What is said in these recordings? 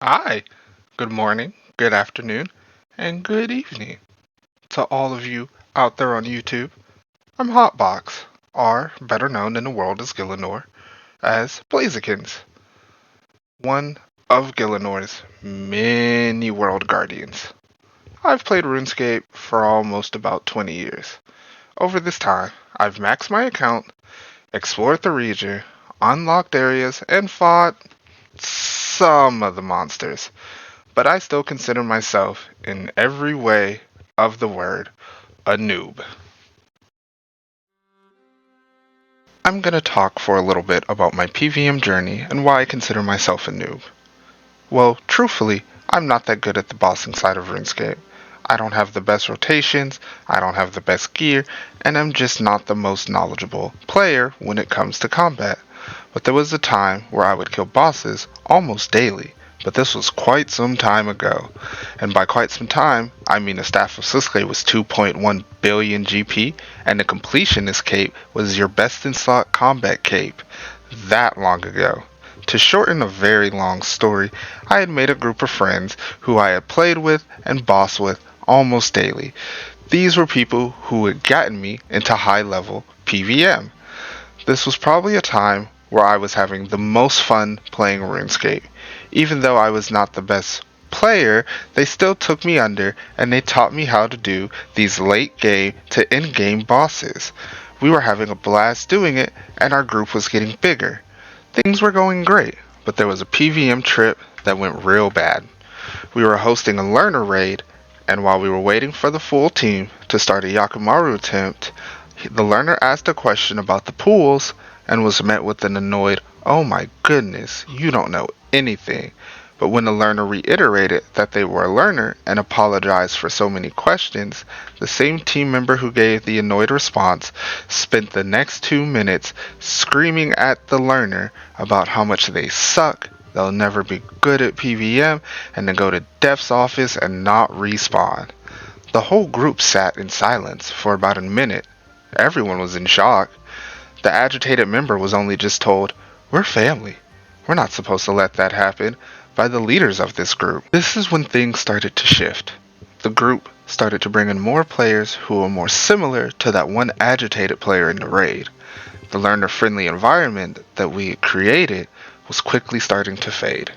Hi, good morning, good afternoon, and good evening to all of you out there on YouTube. I'm Hotbox, or better known in the world as Gillinor, as Blazikins, one of Gillinor's many world guardians. I've played RuneScape for almost about 20 years. Over this time, I've maxed my account, explored the region, unlocked areas, and fought some of the monsters. But I still consider myself, in every way of the word, a noob. I'm going to talk for a little bit about my PvM journey and why I consider myself a noob. Well, truthfully, I'm not that good at the bossing side of RuneScape. I don't have the best rotations, I don't have the best gear, and I'm just not the most knowledgeable player when it comes to combat. But there was a time where I would kill bosses almost daily, but this was quite some time ago. And by quite some time, I mean the Staff of Sisuke was 2.1 billion GP, and the Completionist cape was your best in slot combat cape. That long ago. To shorten a very long story, I had made a group of friends who I had played with and bossed with almost daily. These were people who had gotten me into high level PvM. This was probably a time where I was having the most fun playing RuneScape. Even though I was not the best player, they still took me under and they taught me how to do these late game to end game bosses. We were having a blast doing it and our group was getting bigger. Things were going great, but there was a PvM trip that went real bad. We were hosting a learner raid, and while we were waiting for the full team to start a Yakumaru attempt, the learner asked a question about the pools and was met with an annoyed, "Oh my goodness, you don't know anything." But when the learner reiterated that they were a learner and apologized for so many questions, the same team member who gave the annoyed response spent the next 2 minutes screaming at the learner about how much they suck, they'll never be good at PvM, and then go to Dev's office and not respawn. The whole group sat in silence for about a minute. Everyone was in shock. The agitated member was only just told, "We're family. We're not supposed to let that happen," by the leaders of this group. This is when things started to shift. The group started to bring in more players who were more similar to that one agitated player in the raid. The learner friendly environment that we had created was quickly starting to fade.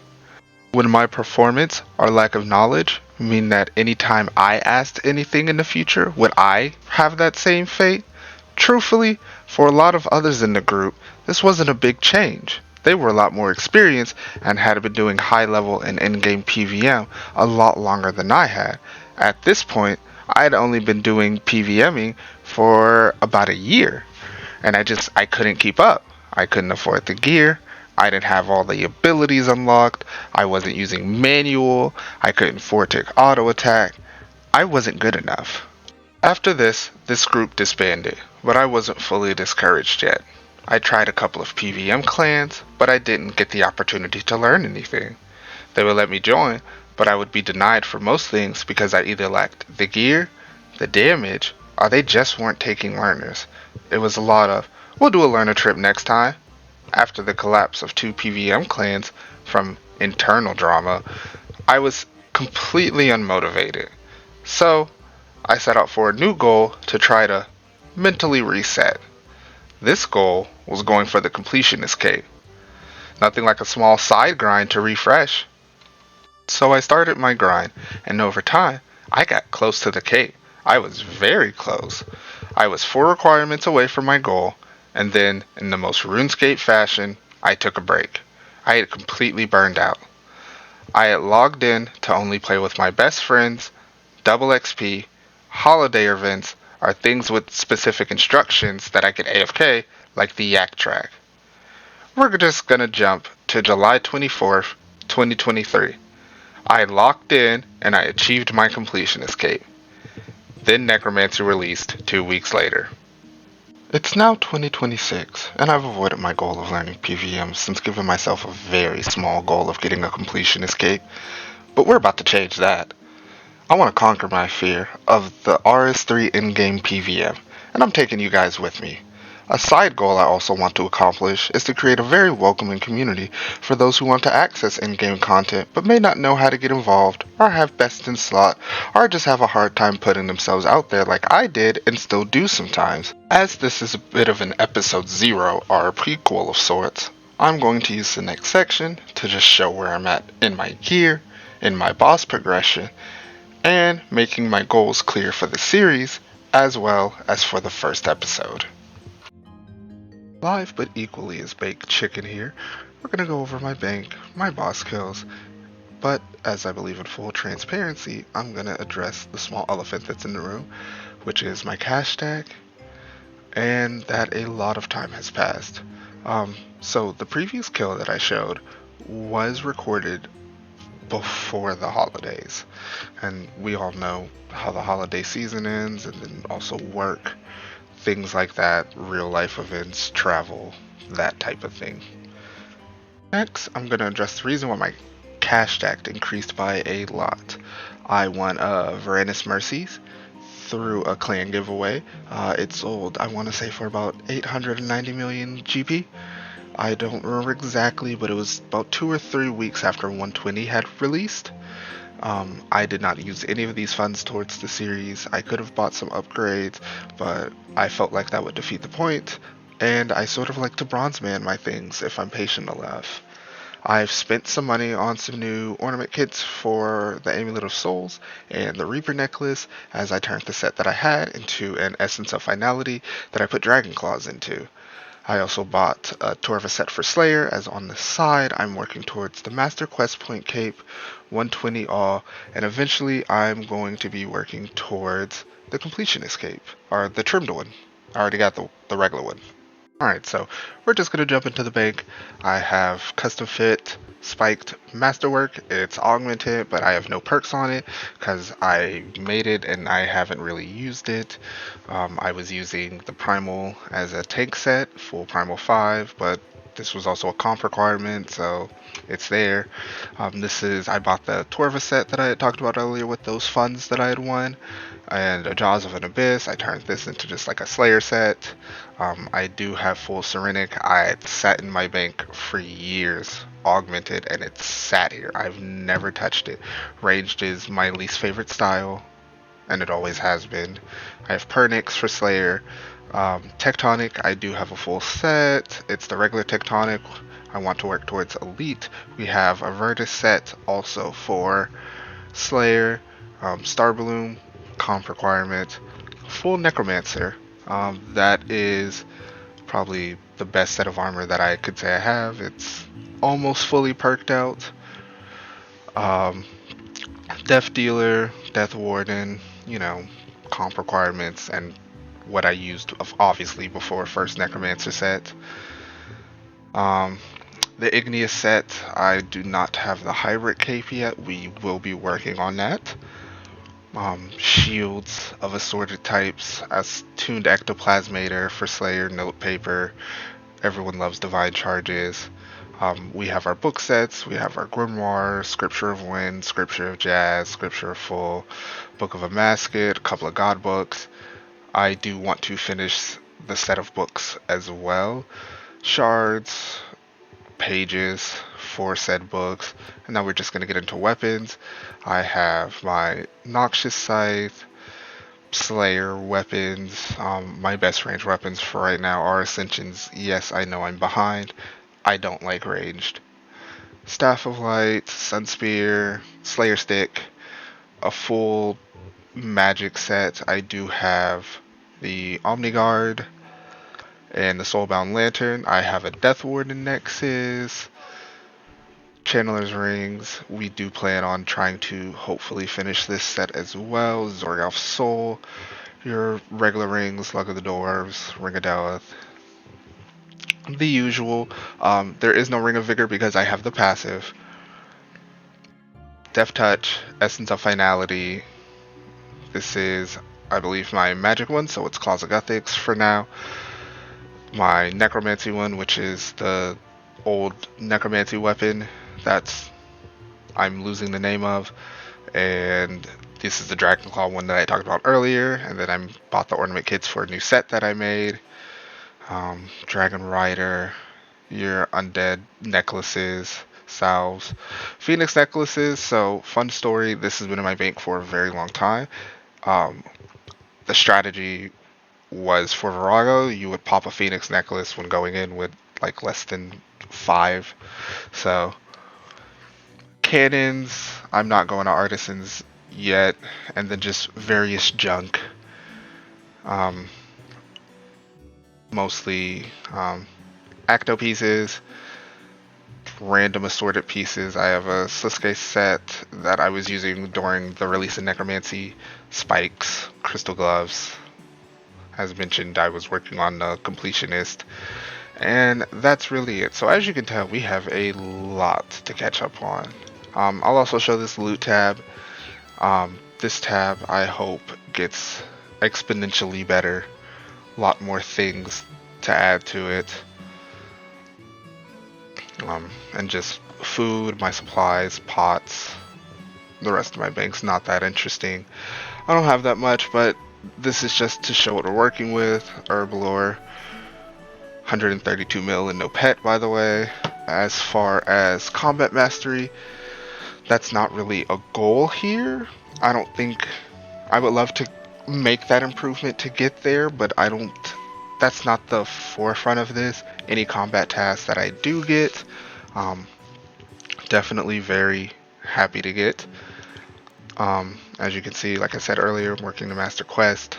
Would my performance or lack of knowledge mean that anytime I asked anything in the future, would I have that same fate? Truthfully, for a lot of others in the group, this wasn't a big change. They were a lot more experienced and had been doing high level and in-game PvM a lot longer than I had. At this point, I had only been doing PvMing for about a year, and I couldn't keep up. I couldn't afford the gear. I didn't have all the abilities unlocked. I wasn't using manual. I couldn't afford to auto attack. I wasn't good enough. After this group disbanded, but I wasn't fully discouraged yet. I tried a couple of PvM clans, but I didn't get the opportunity to learn anything. They would let me join, but I would be denied for most things because I either lacked the gear, the damage, or they just weren't taking learners. It was a lot of, "We'll do a learner trip next time." After the collapse of two PvM clans from internal drama, I was completely unmotivated. So, I set out for a new goal to try to mentally reset. This goal was going for the completionist cape. Nothing like a small side grind to refresh. So I started my grind, and over time, I got close to the cape. I was very close. I was 4 requirements away from my goal, and then, in the most RuneScape fashion, I took a break. I had completely burned out. I had logged in to only play with my best friends, double XP, holiday events, or things with specific instructions that I could AFK, like the yak track. We're just gonna jump to July 24th, 2023. I locked in and I achieved my completion escape. Then Necromancy released 2 weeks later. It's now 2026, and I've avoided my goal of learning PvM since giving myself a very small goal of getting a completion escape, but we're about to change that. I want to conquer my fear of the RS3 in-game PvM, and I'm taking you guys with me. A side goal I also want to accomplish is to create a very welcoming community for those who want to access in-game content but may not know how to get involved, or have best in slot, or just have a hard time putting themselves out there like I did and still do sometimes. As this is a bit of an episode 0 or a prequel of sorts, I'm going to use the next section to just show where I'm at in my gear, in my boss progression, and making my goals clear for the series as well as for the first episode. Live but equally as baked chicken here, we're going to go over my bank, my boss kills, but as I believe in full transparency, I'm going to address the small elephant that's in the room, which is my cash stack, and that a lot of time has passed. So the previous kill that I showed was recorded before the holidays, and we all know how the holiday season ends, and then also work, things like that, real life events, travel, that type of thing. Next, I'm going to address the reason why my cash stack increased by a lot. I won Varanus Mercies through a clan giveaway. It sold, I want to say, for about 890 million GP. I don't remember exactly, but it was about 2 or 3 weeks after 120 had released. I did not use any of these funds towards the series. I could have bought some upgrades, but I felt like that would defeat the point, and I sort of like to bronze man my things if I'm patient enough. I've spent some money on some new ornament kits for the Amulet of Souls and the Reaper necklace, as I turned the set that I had into an Essence of Finality that I put Dragon Claws into. I also bought a Torva set for Slayer, as on the side I'm working towards the Master Quest Point Cape, 120 all, and eventually I'm going to be working towards the Completionist Cape, or the trimmed one. I already got the regular one. Alright, so we're just going to jump into the bank. I have custom fit spiked masterwork. It's augmented, but I have no perks on it because I made it and I haven't really used it. I was using the primal as a tank set, full primal 5, but this was also a comp requirement, so it's there. I bought the Torva set that I had talked about earlier with those funds that I had won, and a Jaws of an Abyss. I turned this into just like a Slayer set. I do have full Serenic. I had sat in my bank for years, augmented, and it's sat here. I've never touched it. Ranged is my least favorite style, and it always has been. I have Pernix for Slayer. Tectonic, I do have a full set. It's the regular Tectonic. I want to work towards Elite. We have a Virtus set also for Slayer. Star Bloom, comp requirement. Full Necromancer. That is probably the best set of armor that I could say I have. It's almost fully perked out. Death Dealer, Death Warden, comp requirements, and what I used obviously before first Necromancer set. The Igneous set, I do not have the hybrid cape yet. We will be working on that. Shields of assorted types, as tuned ectoplasmator for Slayer, note paper. Everyone loves divine charges. We have our book sets, we have our grimoire, Scripture of Wind, Scripture of Jazz, Scripture of Full, Book of a Masket, a couple of god books. I do want to finish the set of books as well. Shards, pages for said books. And now we're just going to get into weapons. I have my Noxious Scythe, Slayer weapons. My best range weapons for right now are Ascensions. Yes, I know I'm behind. I don't like ranged. Staff of Light, Sunspear, Slayer Stick, a full magic set. I do have the Omniguard and the Soulbound Lantern. I have a Death Warden Nexus, Channeler's Rings. We do plan on trying to hopefully finish this set as well. Zorgoth's Soul, your regular rings, Luck of the Dwarves, Ring of Death, the usual. There is no Ring of Vigor because I have the passive. Death Touch, Essence of Finality. This is, I believe, my magic one, so it's Claws of Gothics for now. My Necromancy one, which is the old Necromancy weapon that's I'm losing the name of, and this is the Dragonclaw one that I talked about earlier, and then I bought the ornament kits for a new set that I made. Dragon Rider, your undead necklaces, salves, Phoenix necklaces. So, fun story. This has been in my bank for a very long time. Um, the strategy was for Virago, you would pop a Phoenix necklace when going in with like less than five. So, cannons, I'm not going to artisans yet, and then just various junk. Um, mostly Acto pieces, random assorted pieces. I have a Sasuke set that I was using during the release of Necromancy, spikes, crystal gloves. As mentioned, I was working on the Completionist, and that's really it. So as you can tell, we have a lot to catch up on. I'll also show this loot tab. This tab, I hope, gets exponentially better. A lot more things to add to it. And just food, my supplies, pots. The rest of my bank's not that interesting. I don't have that much, but this is just to show what we're working with. Herblore, 132 mil and no pet, by the way. As far as combat mastery, that's not really a goal here. I don't think I would love to make that improvement to get there, but I don't. That's not the forefront of this. Any combat tasks that I do get, um, definitely very happy to get. As you can see, like I said earlier, I'm working the Master Quest.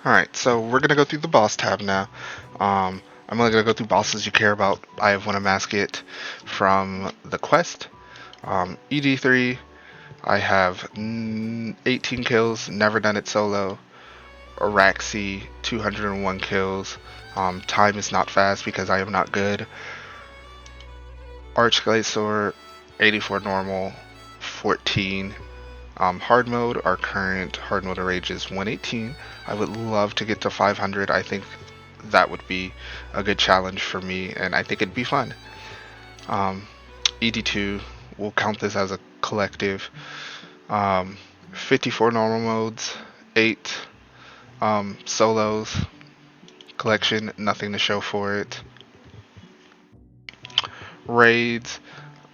Alright, so we're going to go through the boss tab now. I'm only going to go through bosses you care about. I have won a Masket from the quest. ED3, I have 18 kills, never done it solo. Araxi, 201 kills. Time is not fast because I am not good. Archglacier, 84 normal, 14 hard mode. Our current hard mode rage is 118. I would love to get to 500. I think that would be a good challenge for me, and I think it'd be fun. ED2, we'll count this as a collective. 54 normal modes, 8 solos. Collection, nothing to show for it. Raids,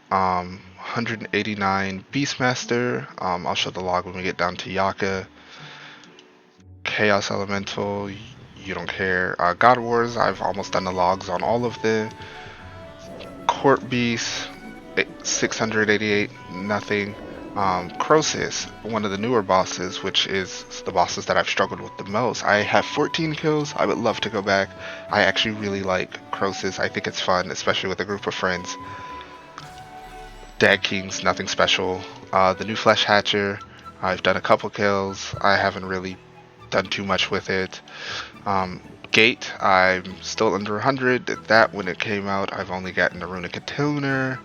189 Beastmaster. I'll show the log when we get down to Yaka. Chaos Elemental, you don't care. God Wars, I've almost done the logs on all of them. Court Beast, 688, nothing. Croesus, one of the newer bosses, which is the bosses that I've struggled with the most. I have 14 kills. I would love to go back. I actually really like Croesus. I think it's fun, especially with a group of friends. Dag Kings, nothing special. The new Flesh Hatcher, I've done a couple kills. I haven't really done too much with it. Gate, I'm still under 100. That when it came out, I've only gotten a Runic Tuner.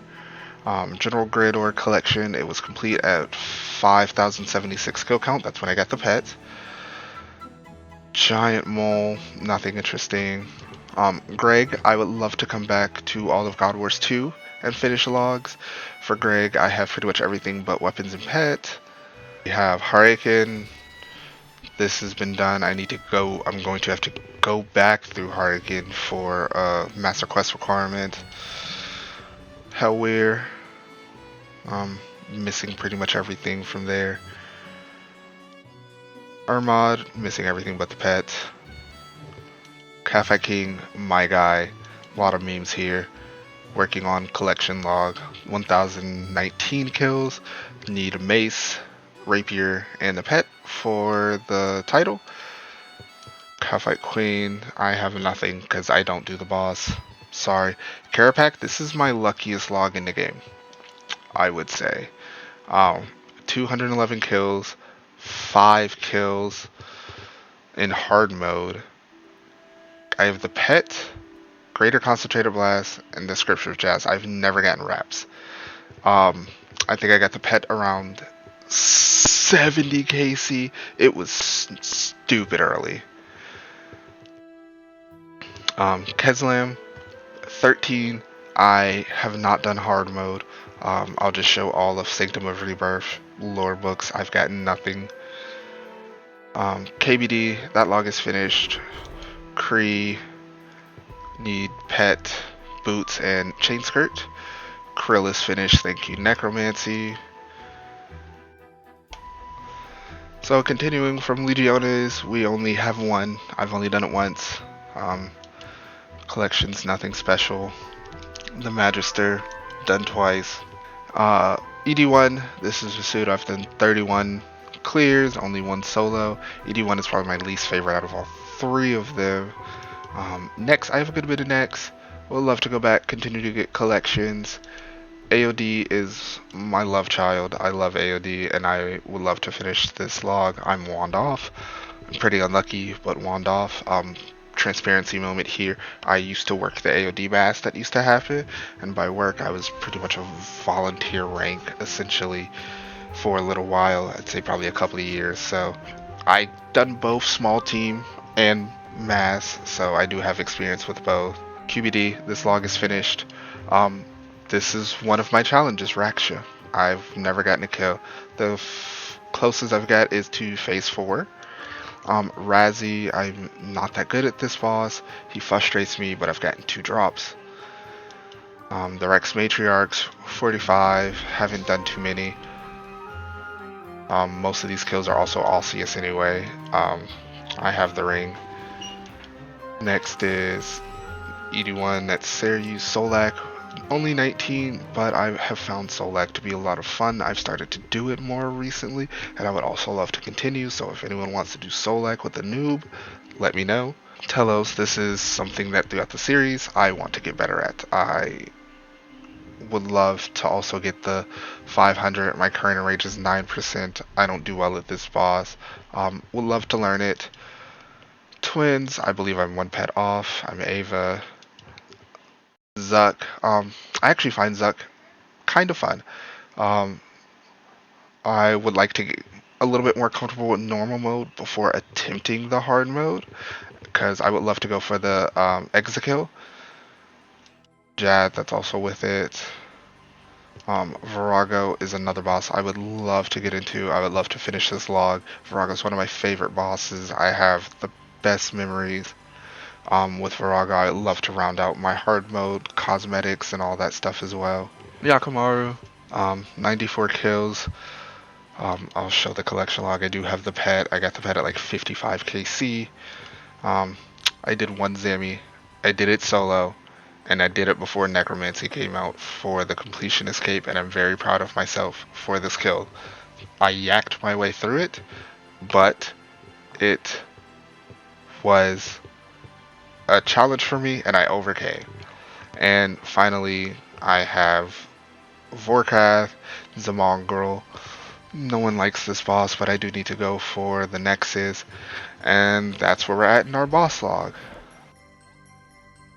General Grador collection, it was complete at 5,076 skill count. That's when I got the pet. Giant Mole, nothing interesting. Greg, I would love to come back to all of God Wars 2 and finish logs. For Greg, I have pretty much everything but weapons and pet. We have Hurricane. This has been done. I'm going to have to go back through Hurricane for a Master Quest requirement. Hellweir. Missing pretty much everything from there. Armad, missing everything but the pet. Cafe King, my guy. A lot of memes here. Working on collection log. 1,019 kills. Need a mace, rapier, and a pet for the title. Catfight Queen, I have nothing because I don't do the boss. Sorry. Carapac, this is my luckiest log in the game, I would say. 211 kills, 5 kills in hard mode. I have the pet, Greater Concentrated Blast, and the Scripture of Jazz. I've never gotten wraps. I think I got the pet around 70 KC. It was stupid early. Keslam, 13. I have not done hard mode. I'll just show all of Sanctum of Rebirth lore books. I've gotten nothing. KBD, that log is finished. Kree need pet, boots, and chain skirt. Krill is finished, thank you, necromancy. So continuing from Legiones, we only have one. I've only done it once. Um, collection's nothing special. The Magister, done twice. ED1, this is a suit I've done 31 clears, only one solo. ED1 is probably my least favorite out of all three of them. Next, I have a good bit of next. Would love to go back, continue to get collections. AOD is my love child. I love AOD, and I would love to finish this log. I'm wand off. I'm pretty unlucky, but wand off. Transparency moment here. I used to work the AOD mass that used to happen, and by work I was pretty much a volunteer rank essentially for a little while. I'd say probably a couple of years. So I done both small team and mass, so I do have experience with both. QBD, this log is finished. This is one of my challenges, Raksha. I've never gotten a kill. The closest I've got is to phase 4. Razzie, I'm not that good at this boss. He frustrates me, but I've gotten 2 drops. The Rex Matriarchs, 45, haven't done too many. Most of these kills are also Alceus anyway. I have the ring. Next is ED1, that's Seryus Solak. Only 19, but I have found Solak to be a lot of fun. I've started to do it more recently, and I would also love to continue, so if anyone wants to do Solak with a noob, let me know. Telos, this is something that throughout the series I want to get better at. I would love to also get the 500. My current rage is 9%. I don't do well at this boss. Would love to learn it. Twins, I believe I'm 1 pet off. I'm Ava. Zuck, I actually find Zuck kind of fun. I would like to get a little bit more comfortable with normal mode before attempting the hard mode, because I would love to go for the Exekill. Jad, that's also with it. Virago is another boss I would love to get into. I would love to finish this log. Virago is one of my favorite bosses. I have the best memories. With Virago, I love to round out my hard mode, cosmetics, and all that stuff as well. Yakimaru, 94 kills. I'll show the collection log. I do have the pet. I got the pet at like 55 KC. I did one Zami. I did it solo, and I did it before Necromancy came out for the Completionist cape, and I'm very proud of myself for this kill. I yacked my way through it, but it was a challenge for me, and I overcame. And finally, I have Vorkath, Zamongirl. No one likes this boss, but I do need to go for the Nexus, and that's where we're at in our boss log.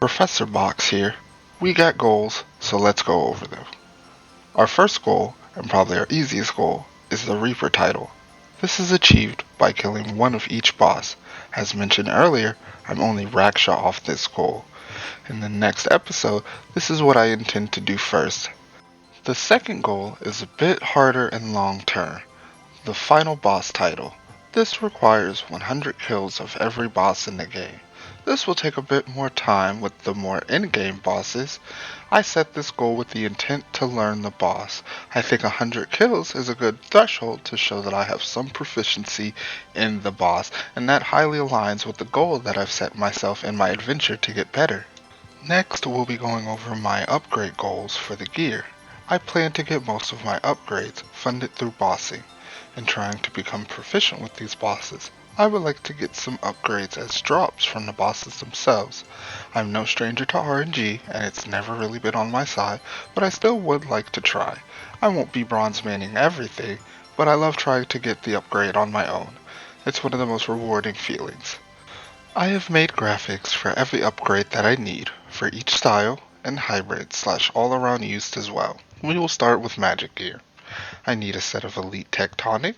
Professor Box here. We got goals, so let's go over them. Our first goal, and probably our easiest goal, is the Reaper title. This is achieved by killing one of each boss. As mentioned earlier, I'm only Raksha off this goal. In the next episode, this is what I intend to do first. The second goal is a bit harder and long term. The final boss title. This requires 100 kills of every boss in the game. This will take a bit more time with the more in-game bosses. I set this goal with the intent to learn the boss. I think 100 kills is a good threshold to show that I have some proficiency in the boss, and that highly aligns with the goal that I've set myself in my adventure to get better. Next, we'll be going over my upgrade goals for the gear. I plan to get most of my upgrades funded through bossing, and trying to become proficient with these bosses. I would like to get some upgrades as drops from the bosses themselves. I'm no stranger to RNG, and it's never really been on my side, but I still would like to try. I won't be bronze manning everything, but I love trying to get the upgrade on my own. It's one of the most rewarding feelings. I have made graphics for every upgrade that I need, for each style, and hybrid / all-around use as well. We will start with magic gear. I need a set of Elite Tectonic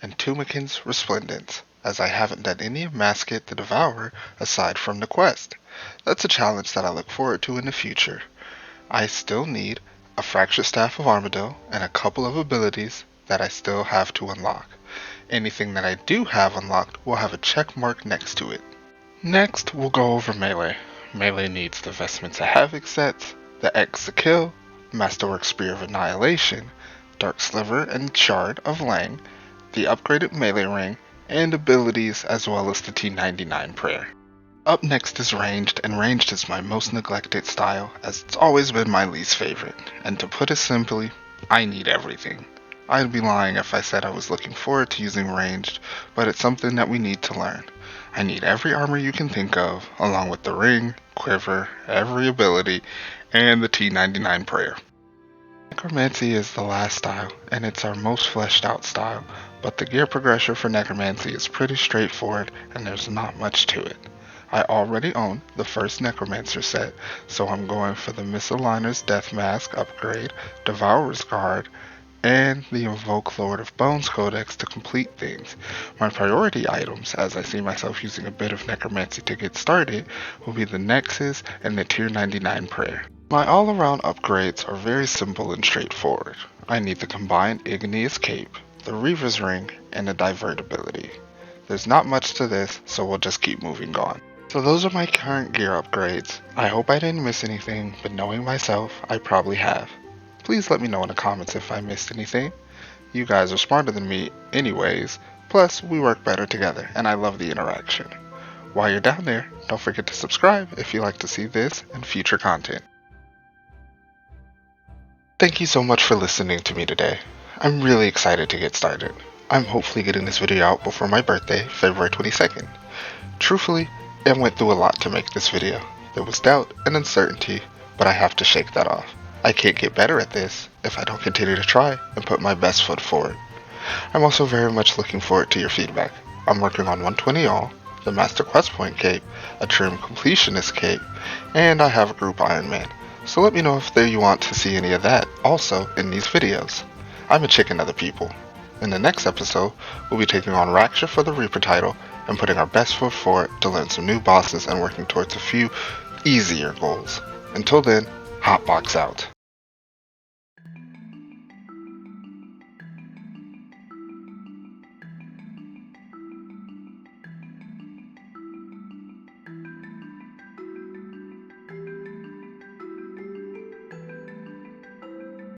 and Tumikin's Resplendence, as I haven't done any of Masket the Devourer aside from the quest. That's a challenge that I look forward to in the future. I still need a Fractured Staff of Armadyl and a couple of abilities that I still have to unlock. Anything that I do have unlocked will have a check mark next to it. Next, we'll go over Melee. Melee needs the Vestments of Havoc sets, the X to kill, Masterwork Spear of Annihilation, Dark Sliver and Shard of Lang, the upgraded Melee Ring, and abilities as well as the T99 Prayer. Up next is Ranged, and Ranged is my most neglected style as it's always been my least favorite, and to put it simply, I need everything. I'd be lying if I said I was looking forward to using Ranged, but it's something that we need to learn. I need every armor you can think of, along with the ring, quiver, every ability, and the T99 prayer. Necromancy is the last style, and it's our most fleshed out style, but the gear progression for Necromancy is pretty straightforward and there's not much to it. I already own the first Necromancer set, so I'm going for the Misaligner's Death Mask upgrade, Devourer's Guard, and the Invoke Lord of Bones Codex to complete things. My priority items, as I see myself using a bit of Necromancy to get started, will be the Nexus and the Tier 99 Prayer. My all-around upgrades are very simple and straightforward. I need the combined Igneous Cape, the Reaver's Ring, and a Divert ability. There's not much to this, so we'll just keep moving on. So those are my current gear upgrades. I hope I didn't miss anything, but knowing myself, I probably have. Please let me know in the comments if I missed anything. You guys are smarter than me anyways, plus we work better together and I love the interaction. While you're down there, don't forget to subscribe if you like to see this and future content. Thank you so much for listening to me today. I'm really excited to get started. I'm hopefully getting this video out before my birthday, February 22nd. Truthfully, I went through a lot to make this video. There was doubt and uncertainty, but I have to shake that off. I can't get better at this if I don't continue to try and put my best foot forward. I'm also very much looking forward to your feedback. I'm working on 120 All, the Master Quest Point Cape, a trim Completionist Cape, and I have a group Iron Man. So let me know if you want to see any of that also in these videos. I'm a chicken of the people. In the next episode, we'll be taking on Raksha for the Reaper title and putting our best foot forward to learn some new bosses and working towards a few easier goals. Until then, Hotbox out.